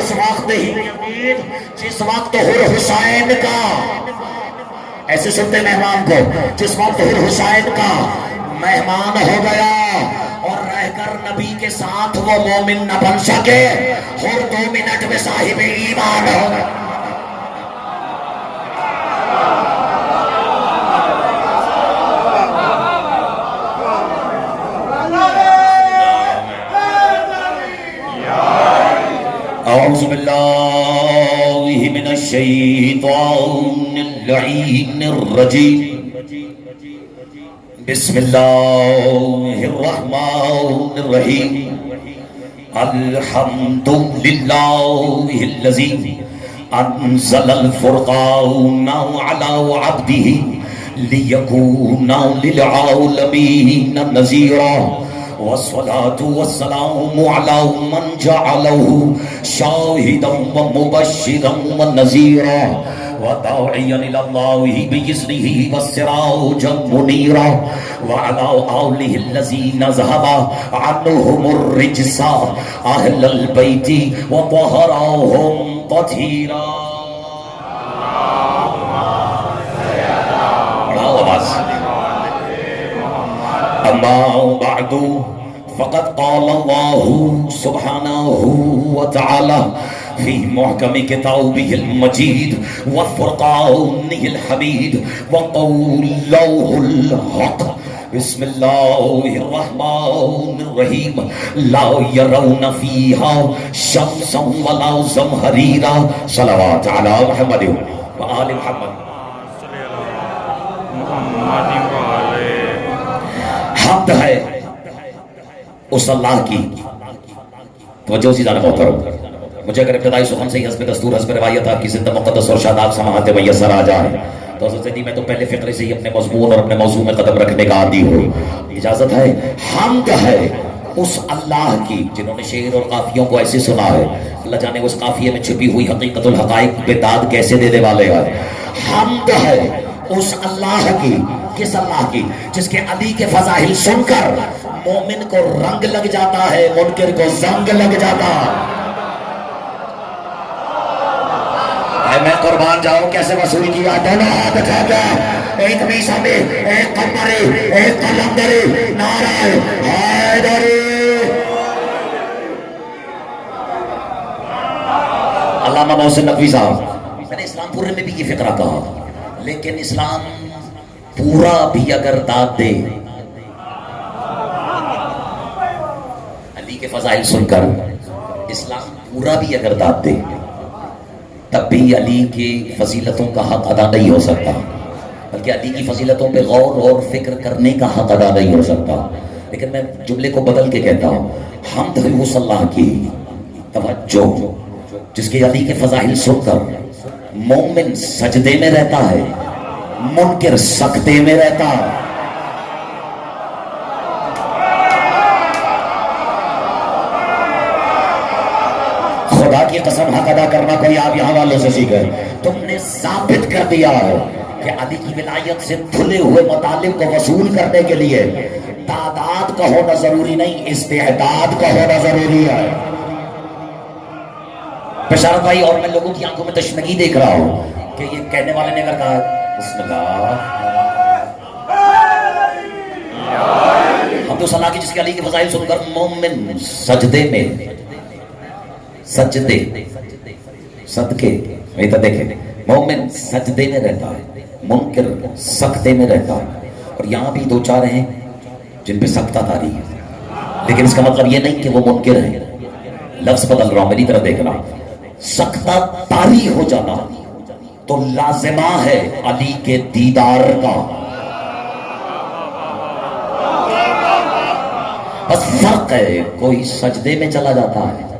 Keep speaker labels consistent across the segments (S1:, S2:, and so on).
S1: اس وقت ہی یزید جس وقت حسین کا، ایسے سنتے مہمان کو، جس وقت حسین کا مہمان ہو گیا اور رہ کر نبی کے ساتھ وہ مومن نہ بن سکے، اور 2 منٹ میں صاحب ایمان ہو گیا. اعوذ باللہ من الشیطان اللعین الرجیم، بسم اللہ الرحمن الرحیم. الحمد للہ الذی انزل الفرقان علی عبدہ لیکون للعالمین نذیرا، والصلاة والسلام على من جعله شاهدا ومبشرا ونذيرا وداعيا إلى الله بإذنه وسراجا منيرا، وعلى آله الذين ذهب عنهم الرجس أهل البيت وطهرهم تطهيرا. اما بعد فقد قال الله سبحانه وتعالى في محكم كتابه المجيد وفرقانه الحميد وقوله الحق. بسم الله الرحمن الرحيم. لا يرون فيها شمسا ولا زمهريرا. صلوات على محمد وآل محمد. حمد ہے اس اللہ کی. توجہ اسی زیادہ محترم، مجھے اگر ابتدائی سخن سے ہی حسب دستور حسب روایت آپ کی زندہ مقدس اور شاداب سماعت میسر آ جائے تو حضرت زیدی میں تو پہلے فقرے سے ہی اپنے مضمون اور اپنے موضوع میں قدم رکھنے کا عادی ہو. اجازت ہے. حمد ہے اس اللہ کی جنہوں نے شعر اور قافیوں کو ایسے سنا ہے، اللہ جانے اس قافیے میں چھپی ہوئی حقیقت الحقائق پہ داد کیسے دینے والے ہیں. حمد ہے اس اللہ کی، کس اللہ کی؟ جس کے علی کے فضائل سن کر مومن کو رنگ لگ جاتا ہے، منکر کو زنگ لگ جاتا ہے. میں قربان جاؤں کیسے وصول کیا. دونوں ہاتھ اٹھا کر ایک میسا میں، ایک قمری، ایک قلندری، نعرہ حیدری. علامہ محسن نقوی صاحب، میں نے اسلام پورے میں بھی یہ فقرہ کہا، لیکن اسلام پورا بھی اگر داد دے، علی کے فضائل سن کر اسلام پورا بھی اگر داد دے، تب بھی علی کی فضیلتوں کا حق ادا نہیں ہو سکتا، بلکہ علی کی فضیلتوں پہ غور اور فکر کرنے کا حق ادا نہیں ہو سکتا. لیکن میں جملے کو بدل کے کہتا ہوں، حمد ہے اس اللہ کی، توجہ، جس کے علی کے فضائل سن کر مومن سجدے میں رہتا ہے، منکر سکتے میں رہتا ہے. خدا کی قسم حق ادا کرنا کوئی آپ یہاں والوں سے سیکھے. تم نے ثابت کر دیا ہے کہ علی کی ولایت سے دھلے ہوئے مطالب کو وصول کرنے کے لیے تعداد کا ہونا ضروری نہیں، استعداد کا ہونا ضروری ہے. بشارت بھائی، اور میں لوگوں کی آنکھوں میں تشنگی دیکھ رہا ہوں کہ یہ کہنے والے نے اگر کہا بسم اللہ، ہم تو صلاح کی جس کے علی کے فضائل سن کر مومن سجدے میں، سجدے صدقے میں تو دیکھیں، مومن سجدے میں رہتا ہے، منکر سکتے میں رہتا ہے. اور یہاں بھی دو چار ہیں جن پہ سکتہ طاری ہے، لیکن اس کا مطلب یہ نہیں کہ وہ منکر ہیں. لفظ بدل رہا ہوں، میری طرف دیکھنا. سکتہ طاری ہو جانا تو لازمہ ہے علی کے دیدار کا. بس فرق ہے، کوئی سجدے میں چلا جاتا ہے،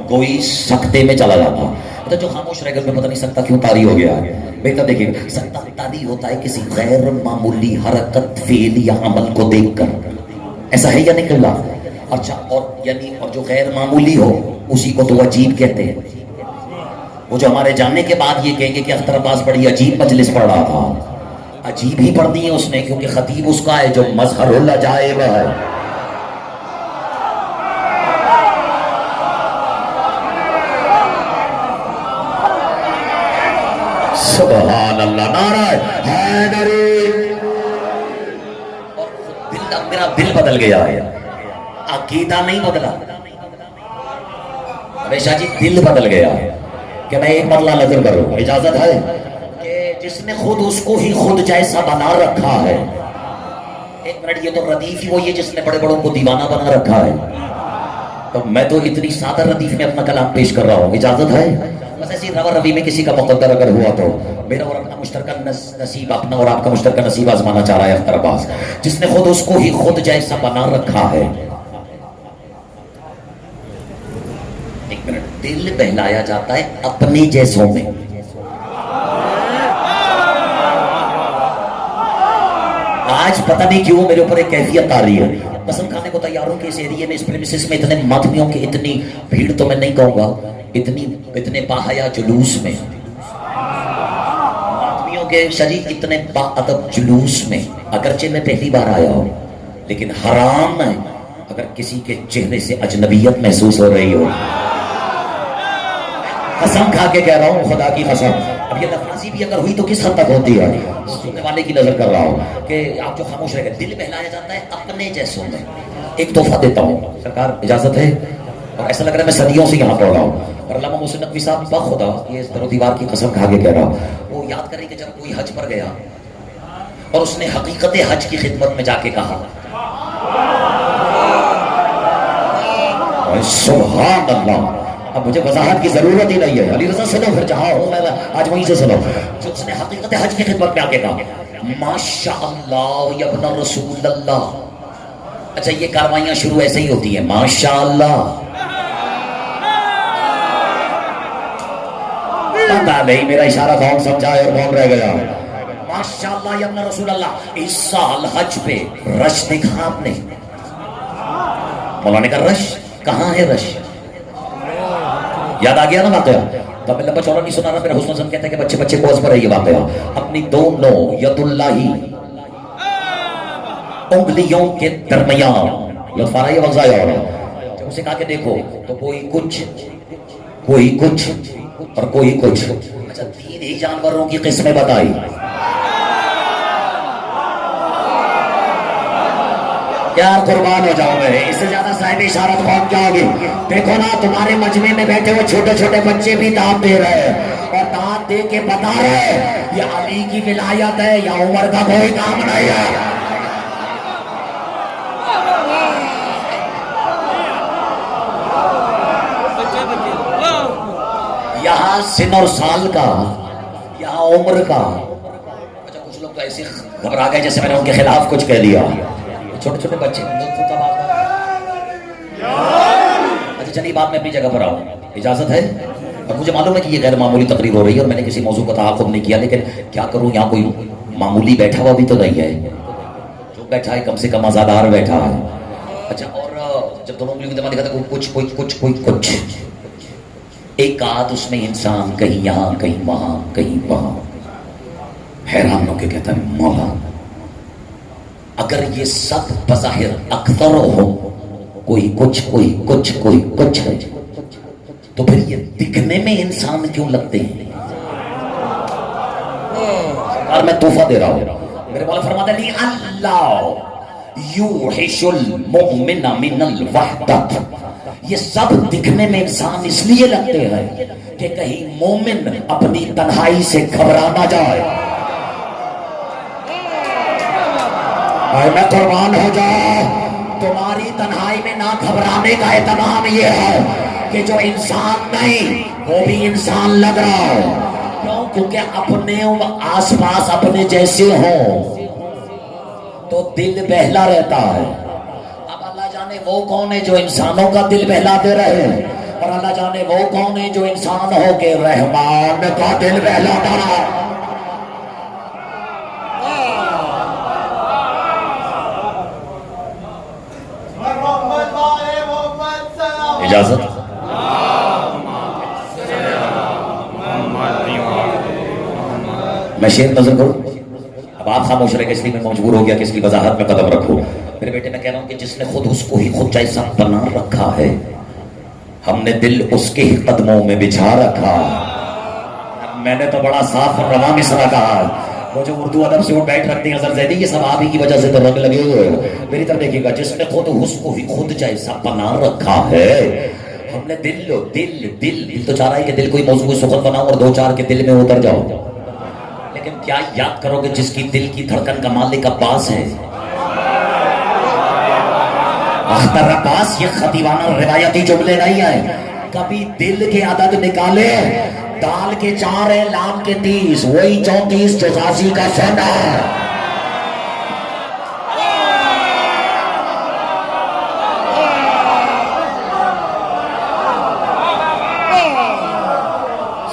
S1: کوئی سکتے میں چلا جاتا ہے. تو جو خاموش رہ گئے میں پتہ نہیں سکتا کیوں طاری ہو گیا ہے. بہتر دیکھیں، سکتہ طاری ہوتا ہے کسی غیر معمولی حرکت، فعل یا عمل کو دیکھ کر. ایسا ہے یا نہیں کہلا؟ اچھا، اور یعنی اور جو غیر معمولی ہو اسی کو تو عجیب کہتے ہیں. وہ جو ہمارے جاننے کے بعد یہ کہیں گے کہ اختر عباس بڑی عجیب مجلس پڑھ رہا تھا، عجیب ہی پڑھ دی ہے اس نے، کیونکہ خطیب اس کا ہے جو مظہر العجائب ہے. سبحان اللہ، نعرہ حیدری۔ اور میرا دل بدل گیا ہے، عقیدہ نہیں بدلا، ہمیشہ جی دل بدل گیا کہ میں ایک مرلہ نظر کروں، اجازت ہے کہ جس نے خود اس کو ہی خود جیسا بنا رکھا ہے، ایک منٹ، یہ تو ردیف ہی وہی ہے جس نے بڑے بڑوں کو دیوانہ بنا رکھا ہے، تو میں تو اتنی سادہ ردیف میں اپنا کلام پیش کر رہا ہوں، اجازت ہے؟ بس ایسی روا روی میں کسی کا مقدر اگر ہوا تو میرا اور اپنا مشترکہ نصیب، اپنا اور آپ کا مشترکہ نصیب آزمانا چاہ رہا ہے اختر عباس، جس نے خود اس کو ہی خود جیسا بنا رکھا ہے۔ ایک منٹ، دل بہلایا جاتا ہے اپنے جیسوں میں، آج پتہ نہیں کیوں میرے اوپر ایک کیفیت آ رہی ہے، قسم کھانے کو تیار ہوں کہ اس ایریے میں، اس پریمیسس میں اتنے ماتمیوں کی اتنی بھیڑ تو میں نہیں کہوں گا، اتنے باحیا جلوس میں، ماتمیوں کے شریک اتنے با ادب جلوس میں، اگرچہ میں پہلی بار آیا ہوں لیکن حرام ہے اگر کسی کے چہرے سے اجنبیت محسوس ہو رہی ہو، قسم کھا کے کہہ رہا ہوں، خدا کی قسم۔ اب یہ لفظی بھی اگر ہوئی تو کس حد تک ہوتی ہے، سننے والے کی نظر کر رہا ہوں کہ آپ جو خاموش رہ گئے، دل بہلایا جاتا ہے اپنے جیسوں میں۔ ایک تحفہ دیتا ہوں سرکار، اجازت ہے؟ اور ایسا لگ رہا ہے میں صدیوں سے یہاں پڑھ رہا ہوں، اور علامہ محسن نقوی صاحب بخدا یہ در و دیوار کی قسم کھا کے کہہ رہا ہوں، وہ یاد کریں کہ جب کوئی حج پر گیا اور اس نے حقیقت حج کی خدمت میں جا کے کہا سبحان اللہ، اب مجھے وضاحت کی ضرورت ہی نہیں ہے، علی رضا سنو، پھر جہاں ہوں میں آج وہیں سے سنو، جو اس نے حقیقت حج کی خدمت میں آ کے کہا ماشاءاللہ یا ابن رسول اللہ۔ اچھا یہ کاروائیاں شروع ایسے ہی ہوتی ہیں، ماشاءاللہ، پتہ نہیں میرا اشارہ کون سمجھا ہے اور کون رہ گیا، ماشاءاللہ یا ابن رسول اللہ۔ اس سال حج پہ رش دیکھا آپ نے؟ مولانا کا رش کہاں ہے؟ رش یاد آ گیا نا واقعہ؟ تو میں لمبا چوڑا نہیں سنا رہا، میرا حسن حسن کہتا ہے کہ بچے کو از پر ہے یہ واقعہ، اپنی دونوں ید اللہ انگلیوں کے درمیان، لطف آ رہا ہے یہ وقت آیا ہو رہا، جب اسے کہا کہ دیکھو تو کوئی کچھ اور کوئی کچھ، اچھا تین ہی جانوروں کی قسمیں بتائی، یار قربان ہو جاؤں میں، اس سے زیادہ صاحب اشارت کون کیا ہوگی؟ دیکھو نا تمہارے مجمع میں بیٹھے ہوئے چھوٹے چھوٹے بچے بھی دعوت دے رہے ہیں، اور دعوت دے کے بتا رہے ہیں یہ علی کی ولایت ہے یا عمر کا کوئی کام نہیں ہے۔ یہاں سن اور سال کا، یہاں عمر کا، اچھا کچھ لوگ تو ایسے گھبرا گئے جیسے میں نے ان کے خلاف کچھ کہہ دیا، چھوٹے چھوٹے بچے، اچھا چلیے بات میں اپنی جگہ پر آؤں، اجازت ہے؟ اور مجھے معلوم ہے کہ یہ غیر معمولی تقریر ہو رہی ہے اور میں نے کسی موضوع کا تعاقب نہیں کیا، لیکن کیا کروں، یہاں کوئی معمولی بیٹھا ہوا بھی تو نہیں ہے، جو بیٹھا ہے کم سے کم آزادار بیٹھا ہے۔ اچھا اور جب دونوں انگلیوں کی دبا دکھاتا کوئی کچھ ایک آدھ اس میں انسان کہیں یہاں کہیں وہاں کہیں وہاں، حیران ہو کے کہتا ہے مولا اگر یہ سب بظاہر اکثر ہو، کوئی کچھ ہے، تو پھر یہ دکھنے میں انسان کیوں لگتے ہیں؟ اور میں تحفہ دے رہا ہوں، میرے مولا فرماتا ہے اللہ یوحش المؤمن من الوحدت، یہ سب دکھنے میں انسان اس لیے لگتے ہیں کہ کہیں مومن اپنی تنہائی سے گھبرا نہ جائے۔ میں قربان ہو جاؤ، تمہاری تنہائی میں نہ گھبرانے کا اہتمام یہ ہے کہ جو انسان نہیں وہ بھی انسان لگ رہا ہو، کیوں؟ کیونکہ اپنے آس پاس اپنے جیسے ہوں تو دل بہلا رہتا ہے۔ اب اللہ جانے وہ کون ہے جو انسانوں کا دل بہلاتے رہے، اور اللہ جانے وہ کون ہے جو انسان ہو کے رحمان کا دل بہلاتا رہا۔ اجازت؟ میں شعر نظر کروں، اب آپ خاموش رہے گا اس لیے میں مجبور ہو گیا کہ اس کی وضاحت میں قدم رکھوں۔ میرے بیٹے میں کہہ رہا ہوں کہ جس نے خود اس کو ہی خود جیسا بنا رکھا ہے، ہم نے دل اس کے ہی قدموں میں بچھا رکھا، میں نے تو بڑا صاف اور رواں مصرع کہا، وہ جو اردو ادب سے وہ بیٹھ رکھتے ہیں اظہر زیدی، یہ سب آپ ہی کی وجہ سے تو رنگ لگے ہوئے ہیں۔ میری طرف دیکھیے گا، جس نے خود حسن ہی خود جیسا بنا رکھا ہے، ہم نے دل تو چاہ رہا ہے کہ دل کوئی موضوع سخن بناؤ اور دو چار کے دل میں اتر جاؤ، لیکن کیا یاد کرو گے جس کی دل کی دھڑکن کا مالک عباس ہے؟ اختر عباس، یہ خطیبانہ روایتی جملے نہیں ہیں۔ کبھی دل کے عدد نکالے، دال کے 4 ہیں، لام کے 30، وہی 34 جو غازی کا سونا ہے۔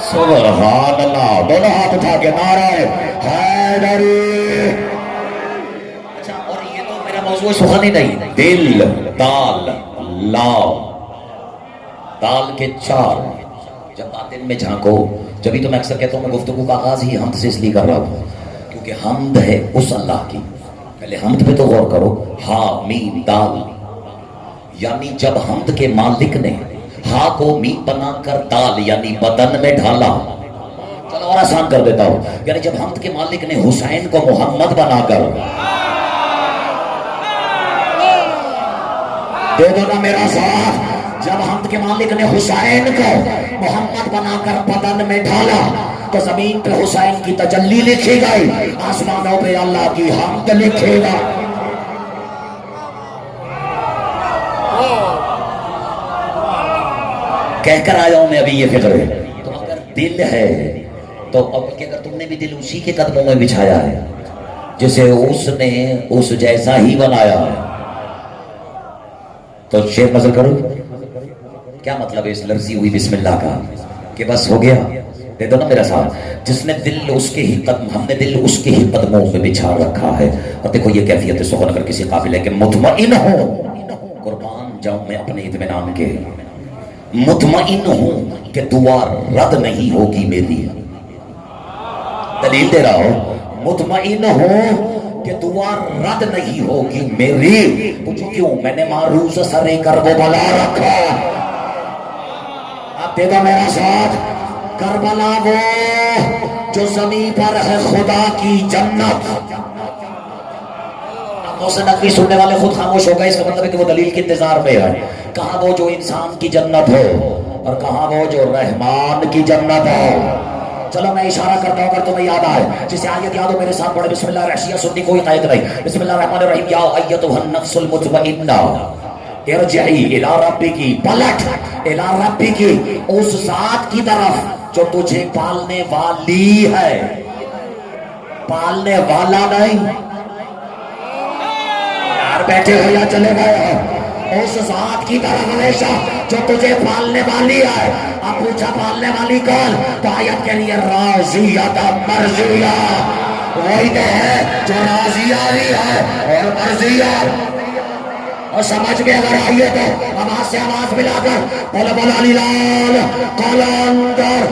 S1: سبحان اللہ، دونوں ہاتھ اٹھا کے نعرہ حیدری۔ اچھا، اور یہ تو میرا موضوع سخن ہی نہیں، دل، دال، لام، دال کے 4، جب باطن میں جھانکو، جبھی تو میں اکثر کہتا ہوں میں گفتگو کا آغاز ہی حمد سے اس لیے کر رہا ہوں کیونکہ حمد ہے اس اللہ کی، پہلے حمد پہ تو غور کرو، ہا میم دال، یعنی جب حمد کے مالک نے ہا کو میم بنا کر دال یعنی بدن میں ڈھالا، چلو اور آسان کر دیتا ہوں، یعنی جب حمد کے مالک نے حسین کو محمد بنا کر، دے دو نا میرا ساتھ، جب حمد کے مالک نے حسین کو محمد بنا کر بدن میں ڈھالا تو زمین پہ حسین کی تجلی لکھی گئی، آسمانوں پہ اللہ کی حمد لکھے گا۔ کہہ کر آیا ہوں میں ابھی یہ فکر ہے، تو اگر دل ہے تو اب کہ اگر تم نے بھی دل اسی کے قدموں میں بچھایا ہے جسے اس نے اس جیسا ہی بنایا ہے، تو شیخ نظر کرو کیا مطلب ہے اس لرزی ہوئی بسم اللہ کا کہ بس ہو گیا؟ دے دو نا میرا ساتھ، جس نے دل اس کے ہی قدم، ہم نے دل اس کے ہی قدموں میں بچھا رکھا ہے۔ اور دیکھو یہ کیفیت سخن اگر کسی قابل ہے کہ مطمئن ہو، قربان جاؤں میں اپنے اطمینان کے، مطمئن ہوں کہ دعا رد نہیں ہوگی میری، دلیل دے رہا ہوں، مطمئن ہوں کہ دعا رد نہیں ہوگی میری، پوچھو کیوں؟ میں نے معروض سر کرب و بلا رکھا۔ اب دے دو میرا ساتھ، کربلا وہ جو زمین پر ہے خدا کی جنت۔ محسن نقوی سننے والے خود خاموش ہو گئے، اس کا مطلب ہے کہ وہ دلیل کے انتظار میں ہے۔ کہاں وہ جو انسان کی جنت ہو اور کہاں وہ جو رحمان کی جنت ہو۔ چلو میں اشارہ کرتا ہوں اگر تمہیں یاد آئے، جسے آیت یاد ہو میرے ساتھ پڑھے، بسم اللہ الرحمن سنی کوئی قید نہیں، بسم اللہ الرحمن الرحیم، یا ایتھا النفس المطمئنہ ارجعی الی ربکی، پلٹ الی ربکی، اس ذات کی طرف جو تجھے پالنے والی ہے، پالنے والا نہیں، یار بیٹھے ہو یا چلے گئے ہو، اس ذات کی طرف ہمیشہ جو تجھے پالنے والی ہے۔ اب پوچھا پالنے والی کون؟ تو آیت کے لیے راضیہ مرضیہ، وہی تو ہے جو راضیہ بھی ہے اور مرضیہ۔ اور سمجھ میں اگر آئیے تو آواز سے آواز ملا کر بولا بولا علی لال قلندر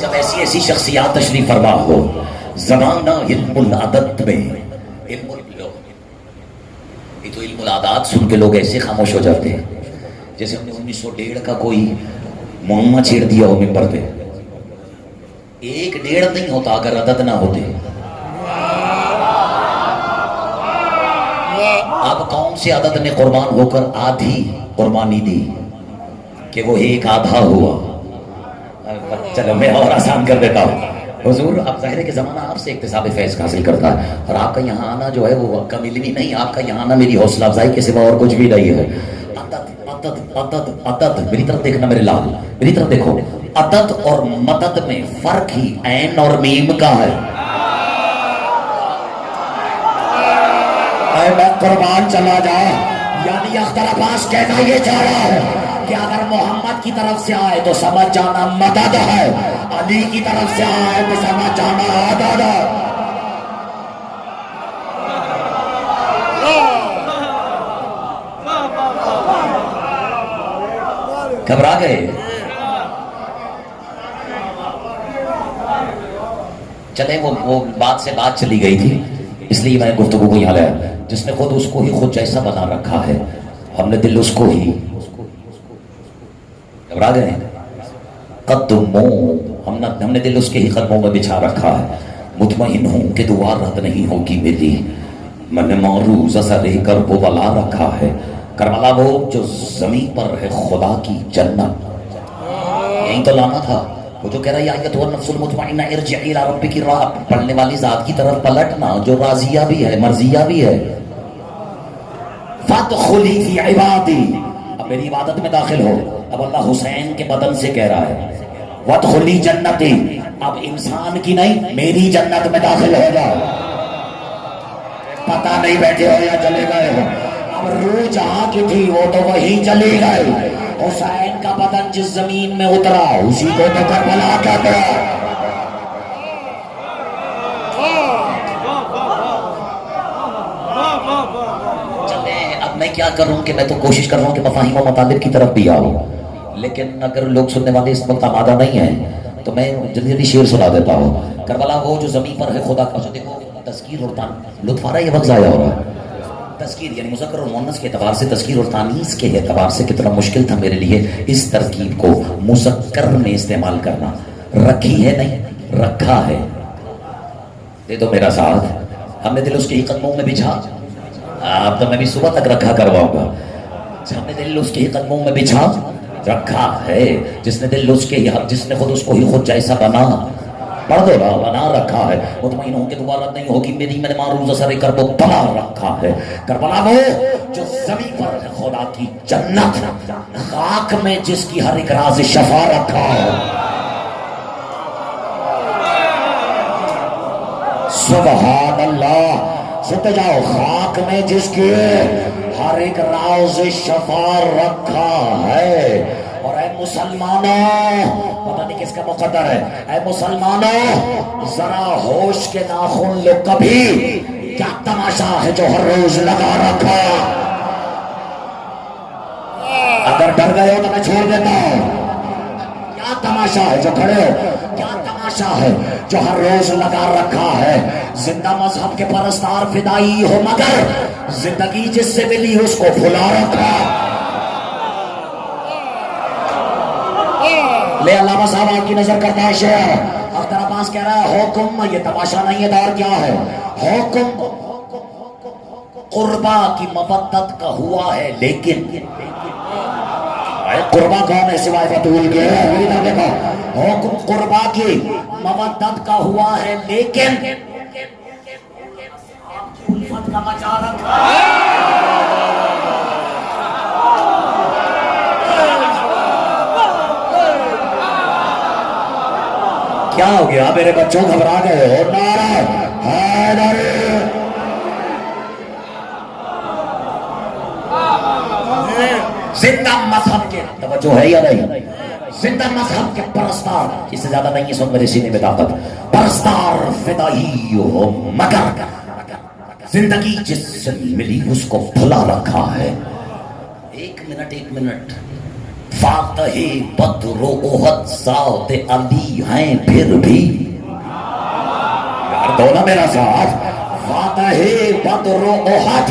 S1: جب ایسی ایسی شخصیات تشریف فرما ہو، زمانہ علم العدد میں، علم العادات سن کے لوگ ایسے خاموش ہو جاتے ہیں جیسے ہم نے 1901 کا کوئی معمہ چھیڑ دیا ہو ممبر پہ۔ 1.5 نہیں ہوتا اگر عدد نہ ہوتے۔ اب کون سے عدد نے قربان ہو کر آدھی قربانی دی کہ وہ ایک آدھا ہوا؟ چلو میں اور آسان کر دیتا ہوں، حضور اب ظاہر ہے کہ زمانہ آپ سے اکتساب فیض حاصل کرتا ہے، اور آپ کا یہاں آنا جو ہے وہ کم علمی نہیں، آپ کا یہاں آنا میری حوصلہ افزائی کے سوا اور کچھ بھی نہیں ہے۔ عدد میری طرف دیکھنا میرے لال، میری طرف دیکھو، عدد اور مدد میں فرق ہی عین اور میم کا ہے۔ اے میں قربان چلا جا، یعنی اختر عباس کہنا یہ چاہ رہا ہے کہ اگر محمد کی طرف سے آئے تو سمجھ جانا مدد ہے، علی کی طرف سے آئے تو سمجھ جانا عدد ہے۔ گھبرا گئے؟ چلیں وہ بات سے بات چلی گئی تھی اس لیے میں گفتگو کو یہاں لایا، جس نے خود اس کو ہی خود جیسا بنا رکھا ہے، ہم نے دل اس کو ہی گھبرا گئے قدموں، ہم نے دل اس کے ہی قدموں میں بچھا رکھا ہے، مطمئن ہوں کہ دعا رد نہیں ہوگی میری، میں نے معروض اثر لے کر وہ بلا رکھا ہے، کربلا وہ جو زمین پر ہے خدا کی جنت، یہی تو لانا تھا، وہ جو کہہ رہا ہے یا ایتھا النفس المطمئنہ ارجعی الی ربک، راہ پڑھنے والی ذات کی طرف پلٹنا جو راضیہ بھی ہے مرضیہ بھی ہے، فادخلی فی عبادی، اب میری عبادت میں داخل ہو، اب اللہ حسین کے بدن سے کہہ رہا ہے وادخلی جنتی، اب انسان کی نہیں میری جنت میں داخل ہو جاؤ، پتہ نہیں بیٹھے ہو یا چلے گئے ہو، اب روح جہاں کی تھی وہ تو وہی چلی گئی، حسین کا بدن جس زمین میں اترا اسی کو تو کربلا کہتے ہیں۔ چلیں اب میں کیا کروں کہ میں تو کوشش کر رہا ہوں کہ مفاہیم و مطالب کی طرف بھی آؤں، لیکن اگر لوگ سننے والے اس وقت آمادہ نہیں ہیں تو میں جلدی جلدی شعر سنا دیتا ہوں۔ کربلا وہ جو زمین پر ہے خدا کا، دیکھو تذکیر اور لطف آ رہا ہے، یہ وقت ضائع ہو رہا ہے، تذکیر یعنی مذکر اور مؤنث کے اعتبار سے، تذکیر اور تانیث کے اعتبار سے کتنا مشکل تھا میرے لیے اس ترکیب کو مذکر میں استعمال کرنا، رکھی ہے نہیں رکھا ہے، دے دو میرا ساتھ، ہم نے دل اس کے قدموں میں بچھا، اب تو میں بھی صبح تک رکھا کرواؤں گا، ہم نے دل اس کے قدموں میں بچھا رکھا ہے، جس نے دل اس کے جس نے خود اس کو ہی خود جیسا بنا، پڑھ دو نا، بنا رکھا ہے، مطمئن ہوں کہ دوبارہ نہیں ہوگی میری، میں نے معروض اثر کرب بنا رکھا ہے، کربلا وہ جو زمین پر ہے خدا کی جنت، خاک میں جس کی ہر ایک راز شفا رکھا ہے، سبحان اللہ، سنتے جاؤ، خاک میں جس کی ہر ایک راز شفا رکھا ہے، اور اے مسلمانوں، پتہ نہیں کس کا مقدر ہے، اے مسلمانوں ذرا ہوش کے ناخن لو، کبھی کیا تماشا ہے جو ہر روز لگا رکھا، اگر ڈر گئے ہو تو میں چھوڑ دیتا ہوں، کیا تماشا ہے جو کھڑے ہو، کیا تماشا ہے جو ہر روز لگا رکھا ہے، زندہ مذہب کے پرستار فدائی ہو مگر زندگی جس سے ملی اس کو بھلا رکھا، لے علامہ صاحب کی نظر کرتا ہے شعر، اختر عباس کہہ رہا ہے حکم، یہ تماشا نہیں ہے دور کیا ہے، حکم قربا کی مودت کا ہوا ہے لیکن، قربا کون ہے سوائے فتول کے، میری طرف دیکھو، حکم قربا کی مودت کا ہوا ہے لیکن الفت کا مچا رکھا، کیا ہو گیا میرے بچوں، گھبرا گئے ہو، نعرہ حیدر، زندہ مذہب کے، توجہ ہے یا نہیں، زندہ مذہب کے پرستار، اس سے زیادہ نہیں سن میرے سینے میں طاقت، پرستار فدائی ہو مگر زندگی جس سے ملی اس کو بھلا رکھا ہے، ایک منٹ، فاتح بدر و احد ذات علی ہیں پھر بھی، یار دو نا میرا ساتھ، فاتح بدر و احد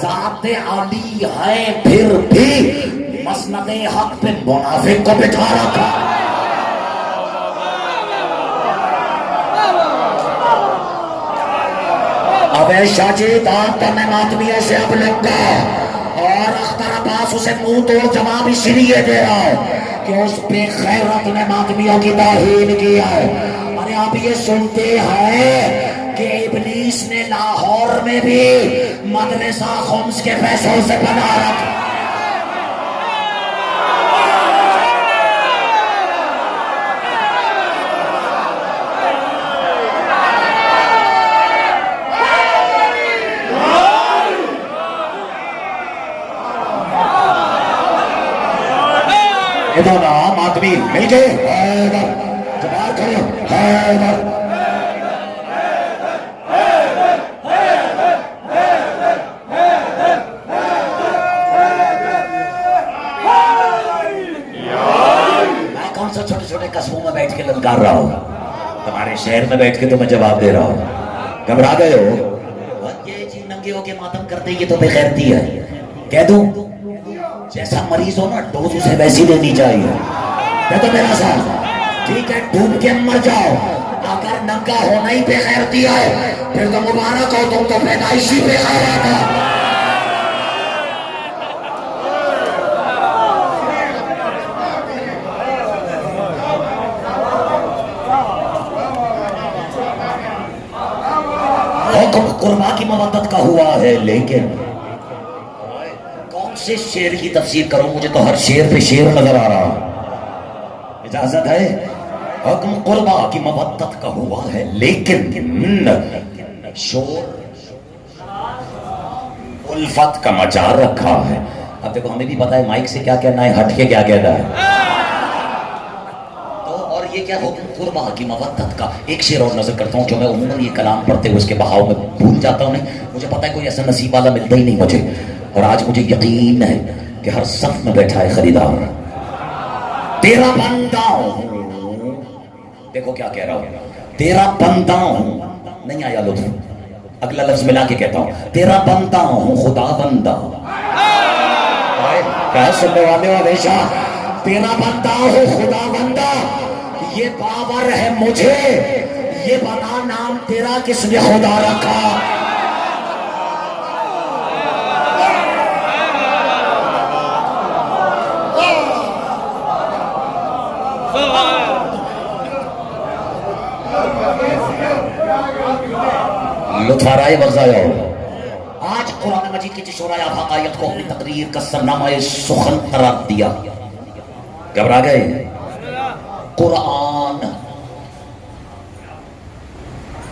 S1: ذات علی ہیں پھر بھی، مسند حق پہ منافق کو بٹھا رکھا، ابے شاجی دان تنے ماتمیہ سے اب لگ گا، اور اختر عباس اسے منہ توڑ جواب اس لیے دے رہا ہے کہ اس بے خیرت نے ماتمیوں کی توہین کیا ہے، ارے آپ یہ سنتے ہیں کہ ابلیس نے لاہور میں بھی مدرسہ خمس کے پیسوں سے بنا رکھا، ادھر نام آدمی مل گئے، حیدر جبار کھڑے، حیدر، میں کون سا چھوٹے چھوٹے قصبوں میں بیٹھ کے للکار رہا ہوں، تمہارے شہر میں بیٹھ کے تو میں جواب دے رہا ہوں، گھبرا گئے ہو، ننگے ہو کے ماتم کرتے یہ تو بے غیرتی ہے. کہہ دوں جیسا مریض ہو نا ڈوز اسے ویسی دینی چاہیے. کہہ دو میرا ساتھ ٹھیک ہے ڈوب کے مر جاؤ. اگر ننگا ہونا ہی بے غیرتی ہے پھر تو مبارک ہو تم تو پیدائشی بے غیرت ہے. حکم قربا کی مودت کا ہوا ہے لیکن کون سے شعر کی تفسیر کروں مجھے تو ہر شعر پہ شعر نظر آ رہا. اجازت ہے. حکم قربا کی مودت کا ہوا ہے لیکن شور الفت کا مچا رکھا ہے. اب دیکھو ہمیں بھی پتا ہے مائک سے کیا کہنا ہے ہٹ کے کیا کہنا ہے. یہ کیا حکم قربا کی مودت کا. ایک شعر اور نظر کرتا ہوں جو میں عموماً یہ کلام پڑھتے ہوئے اس کے بہاؤ میں بھول جاتا ہوں. نہیں مجھے پتا ہے کوئی ایسا نصیب والا ملتا ہی نہیں مجھے. اور آج مجھے یقین ہے کہ ہر صف میں بیٹھا ہے خریدار. تیرا بندہ ہوں. دیکھو کیا کہہ رہا ہوں. تیرا بندہ ہوں. نہیں آیا لطف. اگلا لفظ ملا کے کہتا ہوں. تیرا بندہ ہوں خدا بندہ. کیا سننے والے ہمیشہ. تیرا بندہ ہوں خدا بندہ. یہ باور ہے مجھے. یہ بتا نام تیرا کس نے خدا رکھا. لطف آ رہا ہے ورزایا ہو. آج قرآن مجید کی شورای آفاقیت کو اپنی تقریر کا سرنامہ سخن قرار دیا. گھبرا گئے. قرآن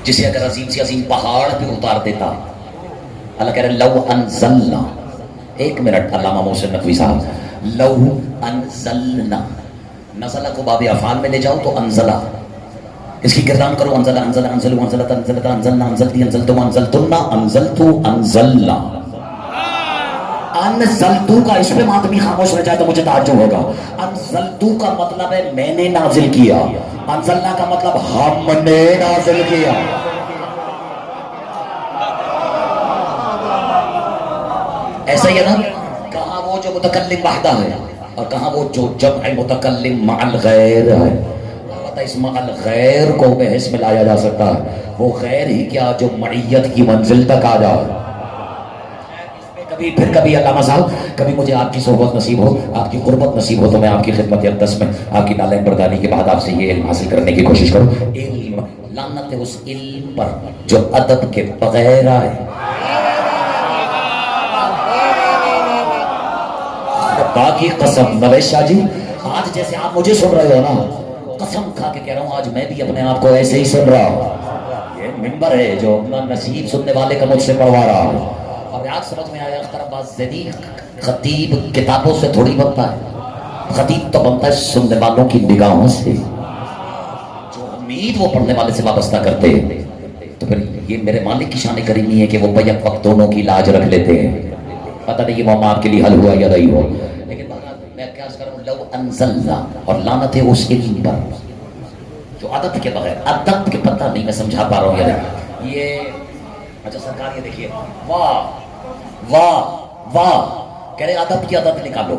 S1: جسے اگر عظیم سے عظیم پہاڑ پہ اتار دیتا. اللہ کہہ رہے لو انزلنا. ایک منٹ علامہ محسن نقوی صاحب. لو انزلنا نزلہ کو باب افعال میں لے جاؤ تو انزلہ اس کی گردان کرو. انزلہ انزلہ انزلو انزلت انزلت انزلنا انزلتی انزلتم انزلتنا انزلتو انزلنا. انزلتو کا اس پہ ماتمی خاموش رہ جائے تو مجھے تعجب ہوگا. انزلتو کا مطلب ہے میں نے نازل کیا. انزلنا کا مطلب ہم نے نازل کیا. ایسا ہی ہے نا. کہاں وہ جو متکلم وحدہ ہے اور کہاں وہ جو جمع متکلم مع الغیر ہے. اس مع الغیر کو بحث میں لایا جا سکتا ہے. وہ غیر ہی کیا جو معیت کی منزل تک آ جائے. کبھی پھر کبھی علامہ صاحب کبھی مجھے آپ کی صحبت نصیب ہو آپ کی قربت نصیب ہو تو میں آپ کی خدمت اقدس میں آپ کی نالین بردانی کے بعد آپ سے یہ علم حاصل کرنے کی کوشش کروں. علم لعنت ہے اس علم پر جو ادب کے بغیر آئے. باقی قسم نویش شاہ جی آج جیسے آپ مجھے سن رہے ہو نا قسم کھا کے کہہ رہا ہوں آج میں بھی اپنے آپ کو ایسے ہی سن رہا ہوں. یہ منبر ہے جو اپنا نصیب سننے والے کا مجھ سے پڑھوا رہا ہوں. اور آج سمجھ میں آیا اخترباز زدیق خطیب کتابوں سے تھوڑی بنتا ہے. خطیب تو بنتا ہے سننے والوں کی نگاہوں سے جو امید وہ پڑھنے والے سے وابستہ کرتے ہیں. تو پھر یہ میرے مالک کی شان کریمی ہے کہ وہ بیک وقت دونوں کی لاج رکھ لیتے ہیں. پتہ نہیں یہ معاملہ آپ کے لیے حل ہوا یا نہیں ہوا لیکن میں کیا کروں. لو انزلنا اور لعنت ہے اس علم پر جو ادب کے بغیر. ادب کے پتہ نہیں میں سمجھا پا رہا ہوں یار یہ. اچھا سرکار یہ دیکھیے واہ واہ واہ کہہ رہے ادب کی عدد نکالو.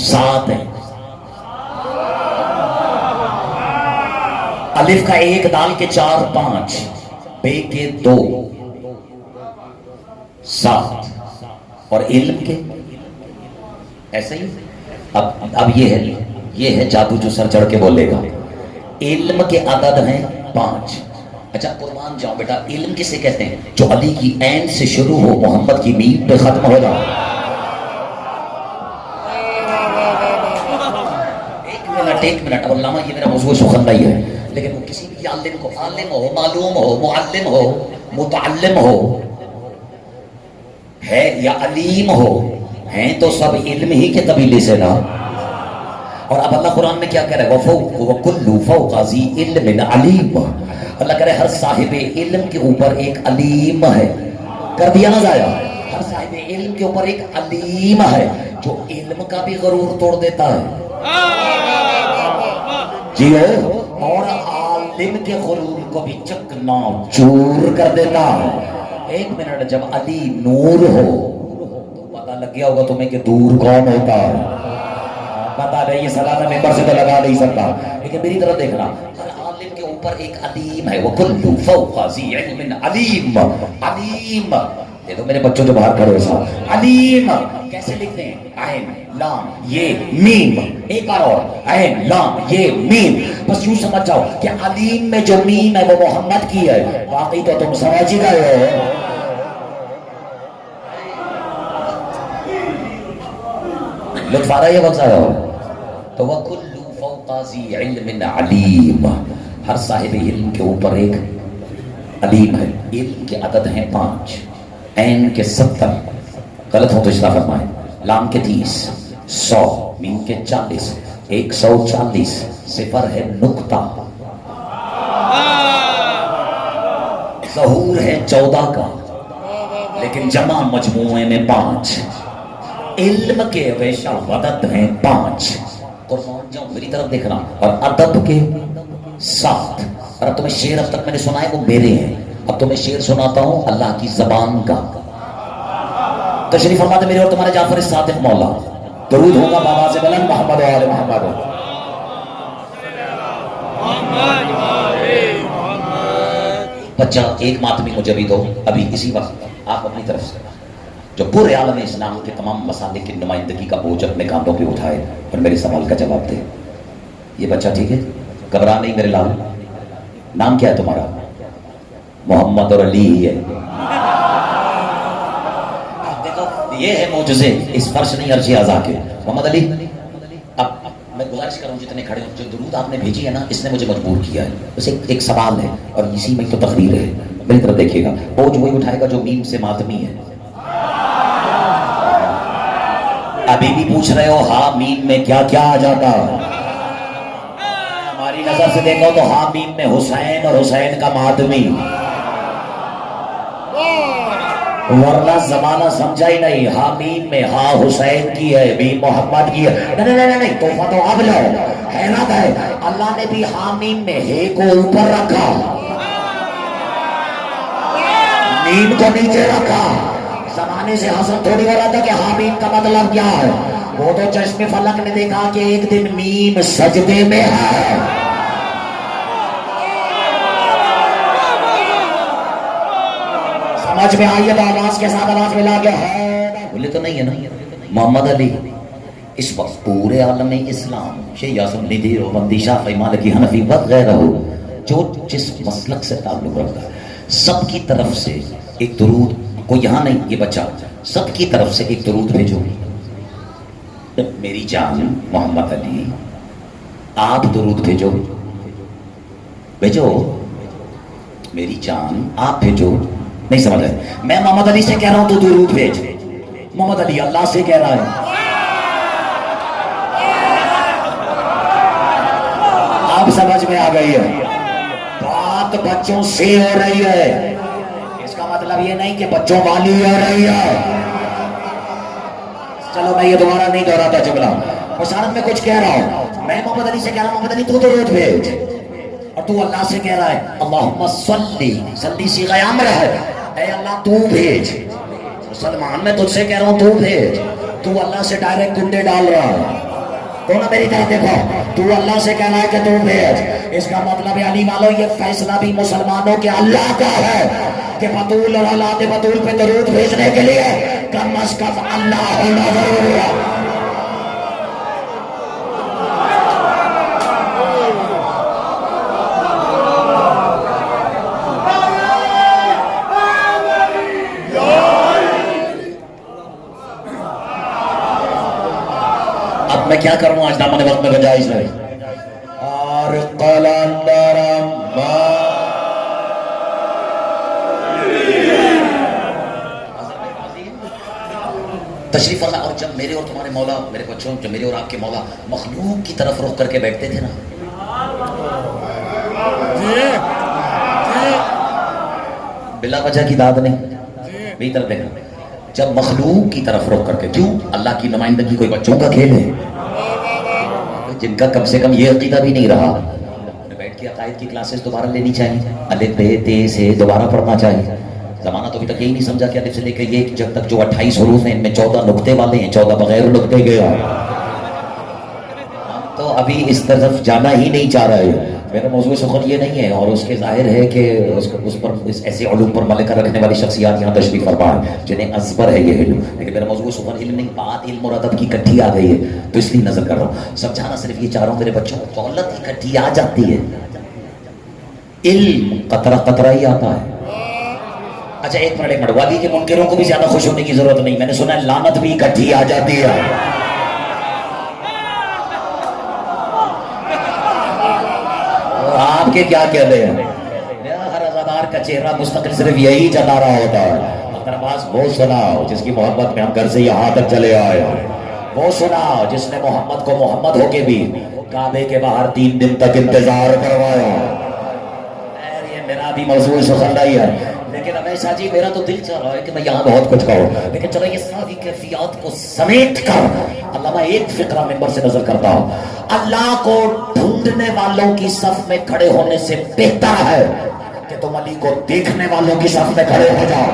S1: 7 ہے. الف کا 1 دال کے 4 5 بے کے 2 7 اور علم کے ایسے ہی. اب یہ ہے جادو جو سر چڑھ کے بولے گا. علم کے عدد ہیں 5. اچھا قربان جاؤ بیٹا علم کسے کہتے ہیں جو علی کی عین سے شروع ہو محمد کی میم پہ ختم ہو جائے. ایک منٹ اب علامہ یہ میرا موضوع سخن نہیں ہے لیکن وہ کسی بھی عالم کو عالم ہو معلوم ہو معلم ہو متعلم ہو ہے یا علیم ہو ہیں تو سب علم ہی کے قبیلے سے نا. اور اب اللہ قرآن میں کیا کہہ رہا ہے وَكُلُّ فَوْقَ ذِي عِلْمٍ عَلِيمٍ. اللہ کہہ رہے ہر صاحب علم کے اوپر ایک علیم ہے. کر دیا نہ ضائع. ہر صاحب علم کے اوپر ایک علیم ہے جو علم کا بھی غرور توڑ دیتا ہے جی اور عالم کے غرور کو بھی چکنا چور کر دیتا ہے. ایک منٹ، جب علی نور ہو تو پتہ لگ گیا ہوگا تمہیں کہ دور کون ہوتا ہے؟ پتہ نہیں، یہ سلام ممبر سے تو لگا نہیں سکتا، لیکن میری طرف دیکھنا، ہر عالم کے اوپر ایک علیم ہے، وَكُلُّ فَوْقَ ذِي عِلْمٍ علیم، علیم، یہ تو میرے بچوں جو باہر کھڑے ہو صاحب، علیم کیسے لکھتے ہیں؟ عین لام یہ میم، ایک بار اور، عین لام یہ میم، بس یوں سمجھ جاؤ کہ علیم میں جو میم ہے وہ محمد کی ہے، باقی تو تم سمجھ ہی گئے ہو۔ لطف آ رہا ہے یہ وقت آیا ہو تو وَكُلُّ فَوْقَ ذِي عِلْمٍ علیم، ہر صاحب علم کے اوپر ایک علیم ہے۔ علم کے عدد ہیں 5، عین کے 70، غلط ہو تو اصلاح فرمائیں، لام کے 30، 100، میم کے 40، 140، صفر ہے نقطہ، ظہور ہے 14 کا، لیکن جمع مجموعے میں 5، علم کے ریشہ عدد ہیں 5، قربان جاؤں میری طرف دیکھنا، اور ادب کے 7۔ اور اب تمہیں شعر اب تک میں نے سنا ہے وہ میرے ہیں، اب تمہیں شعر سناتا ہوں اللہ کی زبان کا۔ تشریف فرماتے میرے اور تمہارے جعفر الصادق مولا، درود ہوگا بابا سے بلند محمد و آل محمد۔ بچہ ایک ماتمی مجھے بھی دو ابھی اسی وقت، آپ اپنی طرف سے جو پورے عالم اسلام کے تمام مسالک کی نمائندگی کا بوجھ اپنے کاندھوں پہ اٹھائے اور میرے سوال کا جواب دے۔ یہ بچہ ٹھیک ہے؟ گھبرا نہیں میرے لال، نام کیا ہے تمہارا؟ محمد اور علی ہی ہے۔ دیکھو یہ ہے معجزے اس فرش نہیں عرشی اعضا کے۔ محمد علی، اب میں گزارش کروں جتنے کھڑے ہوں، جو درود آپ نے بھیجی ہے نا اس نے مجھے مجبور کیا ہے، بس ایک سوال ہے اور اسی میں تو تقریر ہے، میری طرف دیکھیے گا، بوجھ وہی اٹھائے گا جو میم سے ماتمی ہے۔ ابھی بھی پوچھ رہے ہو حامیم میں کیا کیا آ جاتا؟ ہماری نظر سے دیکھو تو حامیم میں حسین اور حسین کا ماتمی، ورنہ زمانہ سمجھا ہی نہیں، حامیم میں ہاں حسین کی ہے، بھی محمد کی ہے، نہیں توفہ تو اب لو، حیرت ہے اللہ نے بھی حامیم میں ہے کو اوپر رکھا، میم کو نیچے رکھا۔ زمانے سے حسن تھوڑی ہو رہا تھا کہ حامیم کا مطلب کیا ہے، وہ تو چشم فلک نے دیکھا کہ ایک دن میم سجدے میں ہے۔ سمجھ میں آئیے تو آواز کے ساتھ آواز ملا کے ہے، بولے تو نہیں ہے نا محمد علی۔ اس وقت پورے عالم اسلام شیعہ سنی دیوبندی شافعی مالکی حنفی وغیرہ ہو جو جس مسلک سے تعلق رکھتا ہے، سب کی طرف سے ایک درود، کوئی یہاں نہیں یہ بچہ، سب کی طرف سے ایک درود بھیجو۔ میری جان محمد علی آپ درود بھیجو، بھیجو میری جان آپ بھیجو، نہیں سمجھ آئے؟ میں محمد علی سے کہہ رہا ہوں تو درود بھیج، محمد علی اللہ سے کہہ رہا ہے۔ آپ سمجھ میں آ گئی ہے، بات بچوں سے ہو رہی ہے، اس کا مطلب یہ نہیں کہ بچوں والی ہو رہی ہے۔ چلو میں یہ دوبارہ نہیں دہراتا جملہ، بشارت میں کچھ کہہ رہا ہوں، میں محمد علی سے کہہ رہا ہوں محمد علی تو درود بھیج، اور تو اللہ سے کہہ رہا ہے اللہم صلی، صلی صیغہ امر ہے، اے اللہ تو بھیج۔ مسلمان میں تجھ سے کہہ رہا ہوں تو بھیج، تو اللہ سے ڈائریکٹ کنڈے ڈال رہا ہے، تو نہ میری طرف دیکھو، تو اللہ سے کہنا ہے کہ تو بھیج، اس کا مطلب ہے علی والو یہ فیصلہ بھی مسلمانوں کے اللہ کا ہے کہ بطول اور اولاد بطول پہ درود بھیجنے کے لیے کم از کم اللہ ہونا ضروری ہے۔ اب میں کیا کروں آج دامن وقت میں گنجائش ہے اور تشریف فرما۔ اور جب میرے اور تمہارے مولا، میرے بچوں، جب میرے اور آپ کے مولا مخلوق کی طرف رخ کر کے بیٹھتے تھے نا، بلا وجہ کی داد نہیں، میری طرف دیکھنا، جب مخلوق کی طرف رخ کر کے، کیوں؟ اللہ کی نمائندگی کوئی بچوں کا کھیل ہے جن کا کم سے کم یہ عقیدہ بھی نہیں رہا، بیٹھ کے عقائد کی کلاسز دوبارہ لینی چاہیے، الف ب ت سے دوبارہ پڑھنا چاہیے، زمانہ تو ابھی تک یہی نہیں سمجھا کہ الف سے لے کے یہ جب تک جو 28 حروف ہیں ان میں 14 نقطے والے ہیں، 14 بغیر نقطے کے ہیں. تو ابھی اس طرف جانا ہی نہیں چاہ رہے. میرا موضوع سخن یہ نہیں ہے، اور اس کے ظاہر ہے کہ اس پر ایسے علوم پر ملکہ رکھنے والی شخصیات یہاں تشریف فرما ہیں جنہیں ازبر ہے یہ علم. لیکن میرا موضوع سخن علم نہیں، بات علم اور ادب کی اکٹھی آ گئی ہے، تو اس لیے نظر کر رہا ہوں. سمجھانا صرف یہ چاہ رہا ہوں میرے بچوں کو، دولت اکٹھی آ جاتی ہے، علم قطرہ قطرہ ہی آتا ہے. اچھا ایک منٹ، والی کے منکروں کو بھی زیادہ خوش ہونے کی ضرورت نہیں. میں نے سنا ہے لعنت بھی اکٹھی آ جاتی ہے. آپ کے کیا کہتے ہیں؟ میرا ہر عزادار کا چہرہ مستقل صرف یہی جتا رہا ہوتا ہے. محترماز وہ سناؤ جس کی محبت میں ہم گھر سے یہاں تک چلے آئے. وہ سناؤ جس نے محمد کو محمد ہو کے بھی کعبے کے باہر 3 دن تک انتظار کروایا. یہ میرا بھی موضوع سخن رہی ہے، لیکن ہمیشہ جی میرا تو دل چاہ رہا ہے کہ میں یہاں بہت کچھ کہوں، لیکن چلو یہ ساری کیفیات کو سمیٹ کر اللہ میں ایک فقرہ منبر سے نظر کرتا ہوں. اللہ کو ڈھونڈنے والوں کی صف میں کھڑے ہونے سے بہتر ہے کہ تم علی کو دیکھنے والوں کی صف میں کھڑے ہو جاؤ.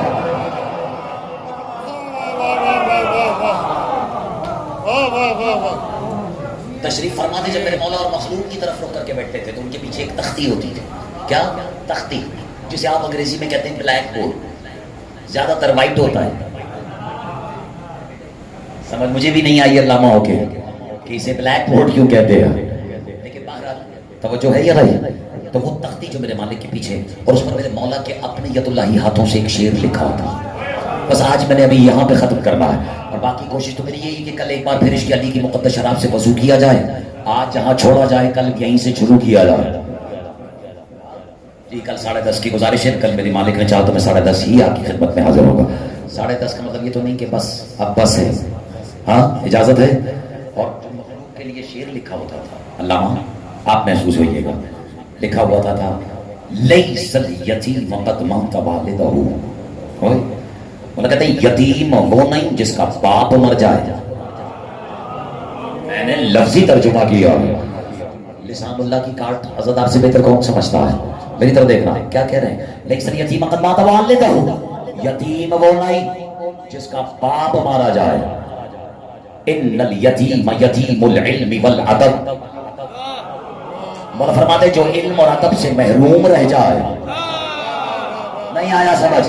S1: تشریف فرما دے جب میرے مولا اور مخلوق کی طرف رک کر کے بیٹھتے تھے تو ان کے پیچھے ایک تختی ہوتی تھی. کیا تختی؟ جسے آپ انگریزی میں کہتے ہیں بلیک بورڈ، زیادہ تر وائٹ ہوتا ہے. سمجھ مجھے بھی نہیں آئی علامہ ہو کے کہ اسے بلیک بورڈ کیوں کہتے ہیں، لیکن بہرحال توجہ ہے یا نہیں. تو وہ تختی جو میرے مالک کے پیچھے، اور اس پر میرے مولا کے اپنے ید اللہی ہاتھوں سے ایک شعر لکھا ہوتا. بس آج میں نے ابھی یہاں پہ ختم کرنا ہے، اور باقی کوشش تو میری یہی کہ کل ایک بار پھر عشق علی کی مقدس شراب سے وضو کیا جائے. آج جہاں چھوڑا جائے کل یہیں سے شروع کیا جائے. جی کل 10:30 کی گزارش ہے. کل میری مالک نے چاہا تو میں 10:30 ہی آپ کی خدمت میں حاضر ہوگا. 10:30 کا مطلب یہ تو نہیں کہ بس اب بس ہے، ہاں اجازت ہے. اور جو مخلوق کے لیے شعر لکھا ہوتا تھا علامہ آپ محسوس ہوئیے گا، لکھا ہوا تھا لیس الیتیم قد مات والدہ. کہتے ہیں یتیم وہ نہیں جس کا باپ مر جائے. میں نے لفظی ترجمہ کیا. لسان اللہ کی کاٹ عزادار سے بہتر کون سمجھتا ہے؟ میری طرف دیکھنا ہے کیا کہہ رہے ہیں. لیکن سر یتیم قد مات والدہ، یتیم وہ نہیں جس کا باپ مارا جائے. ان الیتیم یتیم العلم والادب. مولا فرماتے جو علم اور ادب سے محروم رہ جائے، نہیں آیا سمجھ،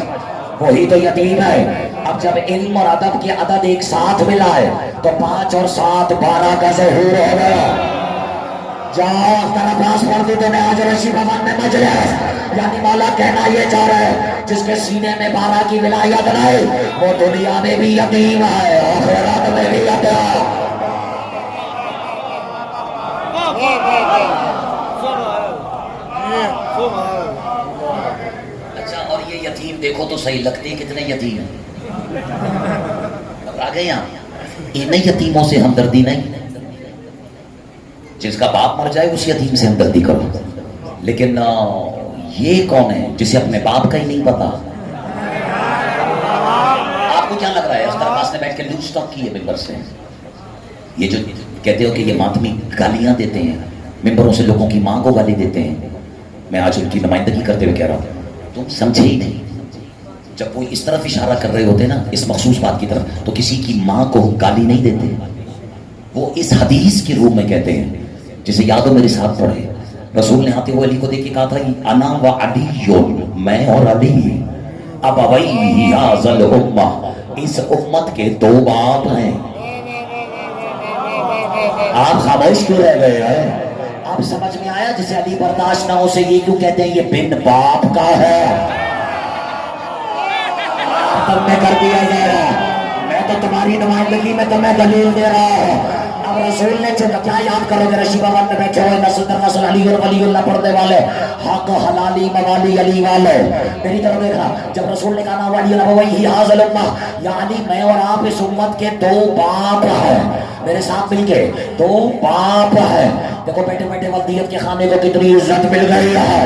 S1: وہی تو یتیم ہے. اب جب علم اور ادب کی عدد ایک ساتھ ملا ہے تو 5 اور 7 12 کا ظہور ہو گیا. جاؤ اختلاف پڑھ دیتے میں آج رشی بھون میں مجلس، یعنی مولا کہنا یہ چاہ رہے ہیں جس کے سینے میں 12 کی ولایت نہیں وہ دنیا میں بھی یتیم ہے آخرت میں بھی یتیم. اچھا اور یہ یتیم دیکھو تو صحیح لگتے کتنے یتیم ہیں. اب آ گئے یہاں انہیں یتیموں سے ہمدردی نہیں. جس کا باپ مر جائے اس یتیم سے ہمدردی کرو. لیکن یہ کون ہے جسے اپنے باپ کا ہی نہیں پتا؟ آپ کو کیا لگ رہا ہے اس طرح پاس نے بیٹھ کے لوز ٹاک کی ہے ممبر سے؟ یہ جو کہتے ہو کہ یہ ماتمی گالیاں دیتے ہیں ممبروں سے، لوگوں کی ماں کو گالی دیتے ہیں، میں آج ان کی نمائندگی کرتے ہوئے کہہ رہا ہوں تم سمجھے ہی نہیں. جب وہ اس طرف اشارہ کر رہے ہوتے نا اس مخصوص بات کی طرف تو کسی کی ماں کو گالی نہیں دیتے. وہ اس حدیث کی روح میں کہتے ہیں جسے یاد ہو میرے ساتھ پڑھے. رسول نے آتے ہوئے علی کو دیکھ کے کہا تھا انا و علی، میں اور علی ابویہ ھذا الامہ، اس امت کے 2 باپ ہیں. آپ خاموش کیوں رہ گئے ہیں؟ آپ سمجھ میں آیا جسے علی برداشت نہ ہو سے یہ کیوں کہتے ہیں یہ بن باپ کا ہے؟ تب میں کر دیا گیا، میں تو تمہاری نمائندگی میں تمہیں دلیل دے رہا ہوں. اب رسول نے کیا یاد کرو گے رشی بھون میں بیٹھے ہوئے نسل در نسل علی اور ولی اللہ پڑھنے والے، حق حلالی موالی علی والے. میری طرف دیکھنا، جب رسول نے کہا ولی ابویہ ھذا الامہ، یا علی میں اور آپ اس امت کے 2 باپ ہیں. میرے ساتھ مل کے 2 باپ ہیں. دیکھو بیٹے بیٹے ودیت کے خانے کو کتنی عزت مل گئی ہے،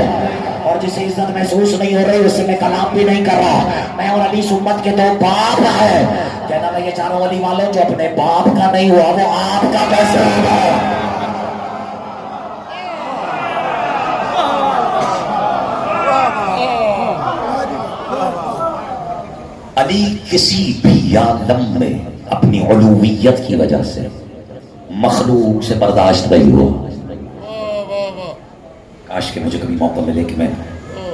S1: اور جسے عزت محسوس نہیں ہو رہی اس سے میں کلام بھی نہیں کر رہا. میں اور علی امت کے 2 باپ ہیں. کہنا میں یہ چاہ رہا ہوں علی والوں جو اپنے باپ کا نہیں ہوا وہ آپ کا کیسے ہوگا؟ علی کسی بھی عالم میں اپنی علویت کی وجہ سے مخلوق سے برداشت نہیں ہو. کاش کہ مجھے کبھی موقع ملے کہ میں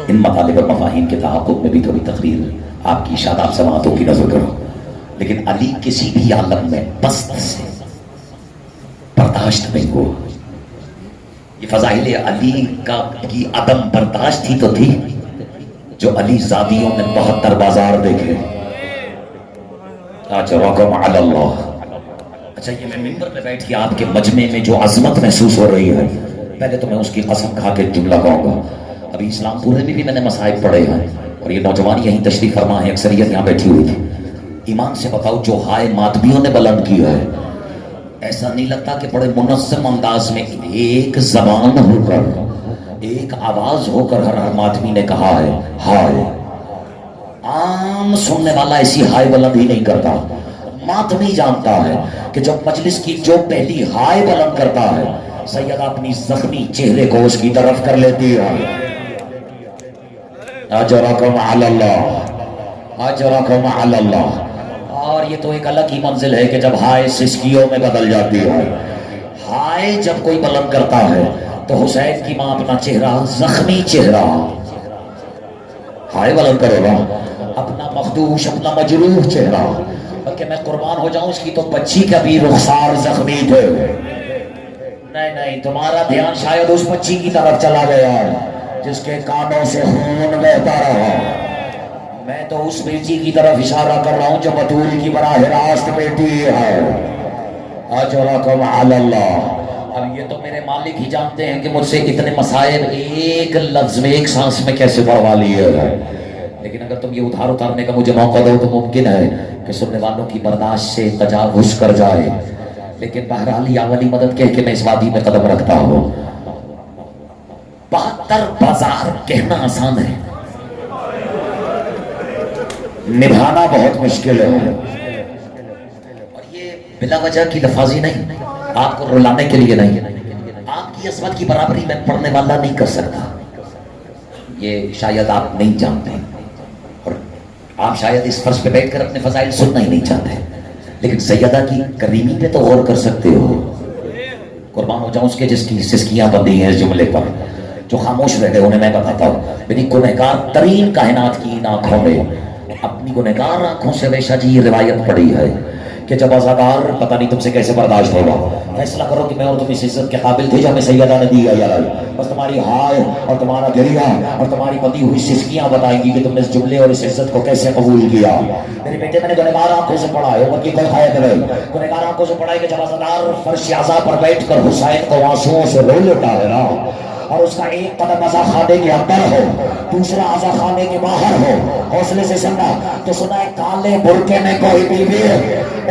S1: ان مطالب اور مفاہیم کے تحقق میں بھی تھوڑی تقریر آپ کی شاداب سماعتوں کی نظر کروں. لیکن علی کسی بھی عالم میں بست سے برداشت نہیں ہو. یہ فضائل علی کی عدم برداشت ہی تو تھی جو علی زادیوں نے 72 بازار دیکھے. رقم علی اللہ. اچھا یہ میں منبر پہ بیٹھ کے آپ کے مجمع میں جو عظمت محسوس ہو رہی ہے، پہلے تو میں اس کی قسم کھا کے جملہ کہوں گا. ابھی اسلام پورے میں بھی میں نے مصائب پڑھے ہیں اور یہ نوجوان یہیں تشریف فرما ہے، اکثریت یہاں بیٹھی ہوئی تھی. ایمان سے بتاؤ جو ہائے ماتمیوں نے بلند کیا ہے، ایسا نہیں لگتا کہ بڑے منظم انداز میں ایک زبان ہو کر، ایک آواز ہو کر ہر ماتمی نے کہا ہے ہائے. عام سننے والا ایسی ہائے بلند ہی نہیں کرتا. ماتمی جانتا ہے کہ جب مجلس کی جو پہلی ہائے بلند کرتا ہے، سیدہ اپنی زخمی چہرے کو اس کی طرف کر لیتی ہے. اجرکم علی اللہ، اجرکم علی اللہ. اور یہ تو ایک الگ ہی منزل ہے کہ جب ہائے سسکیوں میں بدل جاتی ہے. ہائے جب کوئی بلند کرتا ہے تو حسین کی ماں اپنا چہرہ، زخمی چہرہ، ہائے بلند کرے گا، اپنا مخدوش، اپنا مجروح چہرہ. بلکہ میں قربان ہو جاؤں، اس کی تو بچی کا بھی رخسار زخمی تھے. نہیں نہیں، تمہارا دھیان شاید اس بچی کی طرف چلا گیا ہے جس کے کانوں سے خون بہتا رہا. میں تو اس بیٹی کی طرف اشارہ کر رہا ہوں جو بطول کی براہ راست بیٹی ہے. اجرکم علی اللہ. اب یہ تو میرے مالک ہی جانتے ہیں کہ مجھ سے اتنے مسائل ایک لفظ میں، ایک سانس میں کیسے بڑھوا لیے ہیں. لیکن اگر تم یہ اتارنے کا مجھے موقع دو تو ممکن ہے کہ سننے والوں کی برداشت سے تجاوز کر جائے. لیکن بہرحال یا ولی مدد کہہ کے میں اس وادی میں قدم رکھتا ہوں. 72 بازار کہنا آسان ہے، نبھانا بہت مشکل ہے. اور یہ بلا وجہ کی لفاظی نہیں، آپ کو رلانے کے لیے نہیں. آپ کی عظمت کی برابری میں پڑھنے والا نہیں کر سکتا. یہ شاید آپ نہیں جانتے اور آپ شاید اس فرض پہ بیٹھ کر اپنے فضائل سننا ہی نہیں چاہتے. لیکن سیدہ کی کریمی پہ تو غور کر سکتے ہو. قربان ہو جاؤں اس کے جس کی سسکیاں بندی ہیں اس جملے پر. جو خاموش رہ گئے انہیں میں بتاتا ہوں. میری گنہگار ترین کائنات کی ان آنکھوں میں، اپنی گنہگار آنکھوں سے ویشا جی یہ روایت پڑی ہے کہ جب عزادار، پتہ نہیں تم سے کیسے برداشت ہوگا، فیصلہ کرو کہ میں اور تم اس عزت کے قابل تھے جو ہمیں سیدہ نے دی ہے یا نہیں. بس تمہاری ہائے اور تمہارا گریہ اور تمہاری بندی ہوئی سسکیاں بتائیں گی کہ تم نے اس جملے اور اس عزت کو کیسے قبول کیا. میرے بیٹے میں نے گنہگار آنکھوں سے پڑھا ہے، امت کی کوئی خیر نہیں. گنہگار آنکھوں سے پڑھا ہے کہ جب عزادار فرش اعضا پر بیٹھ کر حسین کو آنسوؤں سے رو لیتا ہے نا، اور اس کا ایک قدم عزا خانے کے اندر ہو، دوسرا عزا خانے کے باہر ہو، حوصلے سے سننا تو سنا ہے کالے برقعے میں کوئی بیوی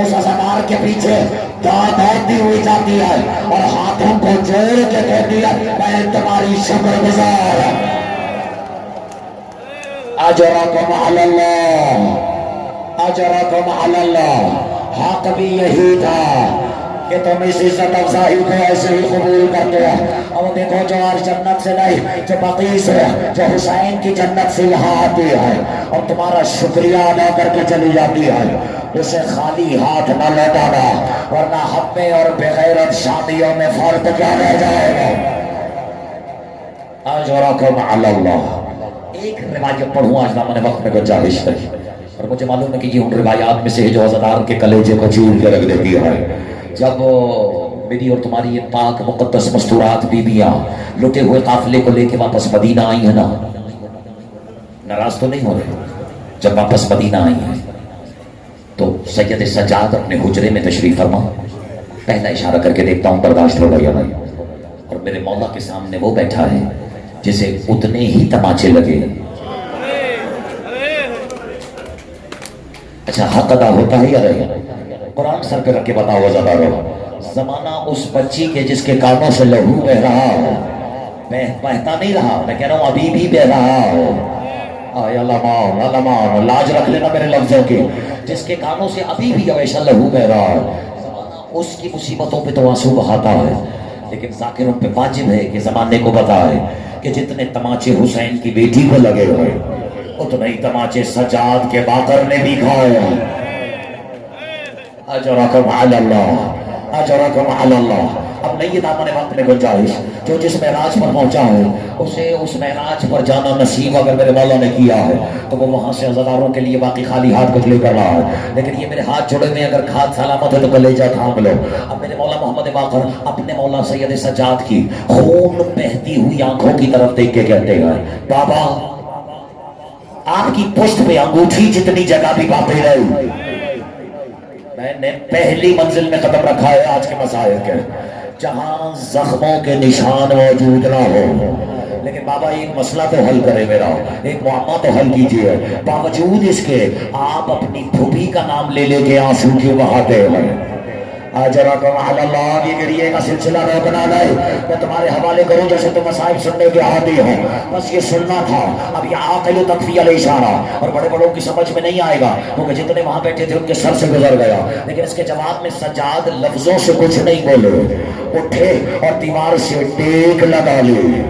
S1: اس عزادار کے پیچھے دوڑتی ہوئی جاتی ہے اور ہاتھوں کو جوڑ کے کہتی ہے میں تمہاری شکر گزار. اجرکم علی اللہ، اجرکم علی اللہ. حق بھی یہی تھا کہ تم اس عزت افزائی کو ایسے ہی قبول کرتے ہو. اور دیکھو جو آج جنت سے نہیں، جو بقیع سے، جو حسین کی جنت سے یہاں آتی ہے اور تمہارا شکریہ ادا کر کے چلی جاتی ہے، اسے خالی ہاتھ نہ لوٹانا، ورنہ ہمیں اور بغیرت شادیوں میں فرق کیا رہ جائے گا. اجرکم علی اللہ. ایک روایت پڑھوں آج دامن وقت میں گنجائش ہے اور مجھے معلوم ہے کہ یہ ان روایات میں سے ہے جو عزادار کے کلیجے کو چیر کے رکھ دیتی ہے. جب میری اور تمہاری یہ پاک مقدس مستورات بیویاں لٹے ہوئے قافلے کو لے کے واپس مدینہ آئی ہیں نا، ناراض تو نہیں ہو رہے؟ جب واپس مدینہ آئی ہیں تو سید سجاد اپنے حجرے میں تشریف فرما. پہلا اشارہ کر کے دیکھتا ہوں برداشت ہوگا یا نہیں. اور میرے مولا کے سامنے وہ بیٹھا ہے جسے اتنے ہی تماچے لگے. اچھا حق ادا ہوتا ہے یا نہیں؟ قرآن سر پہ رکھ کے بتاؤ عزادارو. زمانہ اس بچی کے جس کے کانوں سے لہو بہ رہا ہو، بہتا نہیں رہا، میں کہہ رہا ہوں ابھی بھی بہ رہا ہو. آیا لمان لمان، لاج رکھ لینا میرے لفظوں کی. جس کے کانوں سے ابھی بھی ہمیشہ لہو بہ رہا ہے، زمانہ اس کی مصیبتوں پہ تو آنسو بہاتا ہے. لیکن ذاکروں پہ واجب ہے کہ زمانے کو بتائے کہ جتنے تماچے حسین کی بیٹی کو لگے ہوئے، اتنے ہی تماچے سجاد کے باقر نے بھی کھائے. اجرکم علی اللہ، اجرکم علی اللہ. اب نہیں یہ دامن وقت میں گنجائش، جو جس معراج پر پہنچا ہے اسے اس معراج پر جانا نصیب اگر میرے مولا نے کیا ہے تو وہ وہاں سے عزاداروں کے لیے باقی خالی ہاتھ کچھ لے کر رہا ہے. لیکن یہ میرے ہاتھ جڑے ہوئے، اگر ہاتھ سلامت ہے تو کلیجہ تھام لو. اب میرے مولا محمد باقر اپنے مولا سید سجاد کی خون بہتی ہوئی آنکھوں کی طرف دیکھ کے کہتے ہیں بابا آپ کی پشت پہ انگوٹھی جتنی جگہ بھی باقی رہی. میں نے پہلی منزل میں قدم رکھا ہے آج کے مسائل کے، جہاں زخموں کے نشان موجود نہ ہو. لیکن بابا ایک مسئلہ تو حل کرے میرا، ایک معاملہ تو حل کیجئے. باوجود اس کے آپ اپنی پھوپھی کا نام لے لے کے آنسو کیوں بہاتے ہیں؟ اجرکم علی اللہ. یہ گریے کا سلسلہ نہ بنا لائے. میں تمہارے حوالے کروں جیسے تم مصائب سننے کے عادی ہو، بس یہ سننا تھا. اب یہ عاقل و تکفی علیہ اشارہ، اور بڑے بڑوں کی سمجھ میں نہیں آئے گا کیونکہ جتنے وہاں بیٹھے تھے ان کے سر سے گزر گیا. لیکن اس کے جواب میں سجاد لفظوں سے کچھ نہیں بولے، اٹھے اور دیوار سے ٹیک لگا لی.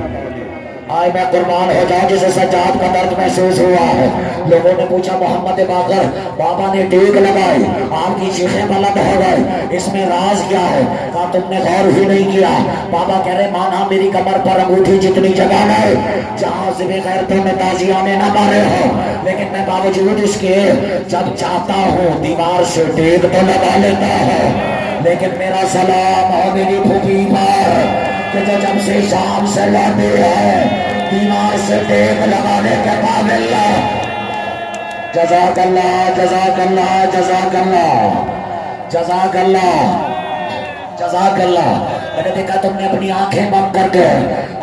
S1: آئے میں قربان ہو جاؤں جسے سجاد کا درد محسوس ہوا ہے. لوگوں نے پوچھا محمد باقر بابا نے ٹیک لگائی، آپ کی چیخیں بلند ہو گئے، اس میں راز کیا ہے؟ کہا تم نے غور ہی نہیں کیا. بابا کہہ رہے مانا میری کمر پر انگوٹھی جتنی جگہ ہے جہاں سے بھی غیرتوں میں تازیاں نے نہ مارے ہو، لیکن میں باوجود اس کے جب چاہتا ہوں دیوار سے ٹیک تو لگا لیتا ہوں. لیکن میرا سلام ہو میری پھوپھی پر کہ جو جب سے شام سے لوٹی ہے دیوار سے ٹیک لگانے کے قابل ہے. جزاک اللہ، جزاک اللہ، جزاک اللہ، جزاک اللہ، جزاک اللہ. میں نے دیکھا تم نے اپنی آنکھیں بند کر کے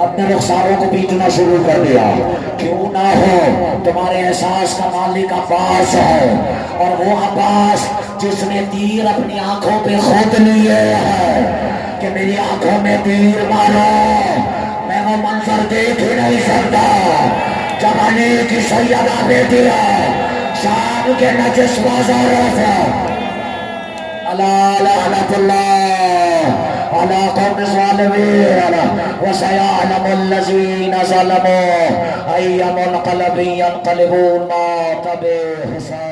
S1: اپنے رخساروں کو پیٹنا شروع کر دیا. کیوں نہ ہو، تمہارے احساس کا مالک عباس ہے، اور وہ عباس جس نے تیر اپنی آنکھوں پہ خود لیے ہے کہ میری آنکھوں میں تیر مارو. میں وہ منظر دیکھ ہی نہیں سکتا جب علی کی سیدہ بیٹی ہے شام کے نجس بازاروں سے اللہ لعنت اللہ علی قوم الظالمین وسيعلم الذين ظلموا أي منقلب ينقلبون ما تبع حساب.